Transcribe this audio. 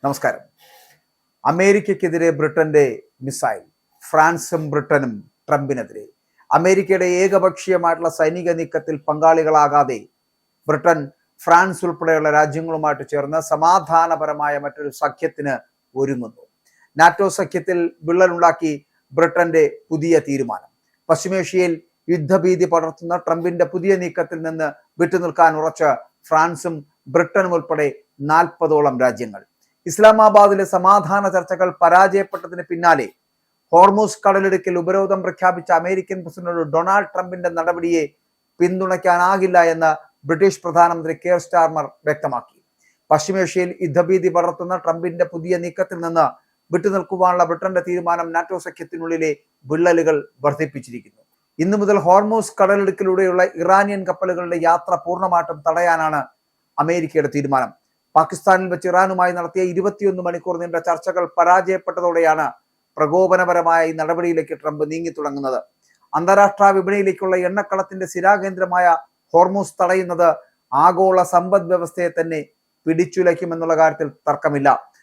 നമസ്കാരം. അമേരിക്കയ്ക്കെതിരെ ബ്രിട്ടന്റെ മിസൈൽ. ഫ്രാൻസും ബ്രിട്ടനും ട്രംപിനെതിരെ. അമേരിക്കയുടെ ഏകപക്ഷീയമായിട്ടുള്ള സൈനിക നീക്കത്തിൽ പങ്കാളികളാകാതെ ബ്രിട്ടൻ, ഫ്രാൻസ് ഉൾപ്പെടെയുള്ള രാജ്യങ്ങളുമായിട്ട് ചേർന്ന് സമാധാനപരമായ മറ്റൊരു സഖ്യത്തിന് ഒരുങ്ങുന്നു. നാറ്റോ സഖ്യത്തിൽ വിള്ളലുണ്ടാക്കി ബ്രിട്ടന്റെ പുതിയ തീരുമാനം. പശ്ചിമേഷ്യയിൽ യുദ്ധഭീതി പടർത്തുന്ന ട്രംപിന്റെ പുതിയ നീക്കത്തിൽ നിന്ന് വിട്ടുനിൽക്കാൻ ഉറച്ച ഫ്രാൻസും ബ്രിട്ടനും ഉൾപ്പെടെ 40ഓളം രാജ്യങ്ങൾ. ഇസ്ലാമാബാദിലെ സമാധാന ചർച്ചകൾ പരാജയപ്പെട്ടതിന് പിന്നാലെ ഹോർമൂസ് കടലിടുക്കിൽ ഉപരോധം പ്രഖ്യാപിച്ച അമേരിക്കൻ പ്രസിഡന്റ് ഡൊണാൾഡ് ട്രംപിന്റെ നടപടിയെ പിന്തുണയ്ക്കാനാകില്ല എന്ന് ബ്രിട്ടീഷ് പ്രധാനമന്ത്രി കെയർ സ്റ്റാർമർ വ്യക്തമാക്കി. പശ്ചിമേഷ്യയിൽ യുദ്ധഭീതി പടർത്തുന്ന ട്രംപിന്റെ പുതിയ നീക്കത്തിൽ നിന്ന് വിട്ടുനിൽക്കുവാനുള്ള ബ്രിട്ടന്റെ തീരുമാനം നാറ്റോ സഖ്യത്തിനുള്ളിലെ വിള്ളലുകൾ വർദ്ധിപ്പിച്ചിരിക്കുന്നു. ഇന്നു മുതൽ ഹോർമൂസ് കടലിടുക്കിലൂടെയുള്ള ഇറാനിയൻ കപ്പലുകളുടെ യാത്ര പൂർണ്ണമായിട്ടും തടയാനാണ് അമേരിക്കയുടെ തീരുമാനം. പാകിസ്ഥാനിൽ വെച്ച് ഇറാനുമായി നടത്തിയ 21 മണിക്കൂർ നീണ്ട ചർച്ചകൾ പരാജയപ്പെട്ടതോടെയാണ് പ്രകോപനപരമായ ഈ നടപടിയിലേക്ക് ട്രംപ് നീങ്ങി തുടങ്ങുന്നത്. അന്താരാഷ്ട്ര വിപണിയിലേക്കുള്ള എണ്ണക്കളത്തിന്റെ സ്ഥിരാകേന്ദ്രമായ ഹോർമൂസ് തടയുന്നത് ആഗോള സമ്പദ് വ്യവസ്ഥയെ തന്നെ പിടിച്ചുലയ്ക്കുമെന്നുള്ള കാര്യത്തിൽ തർക്കമില്ല.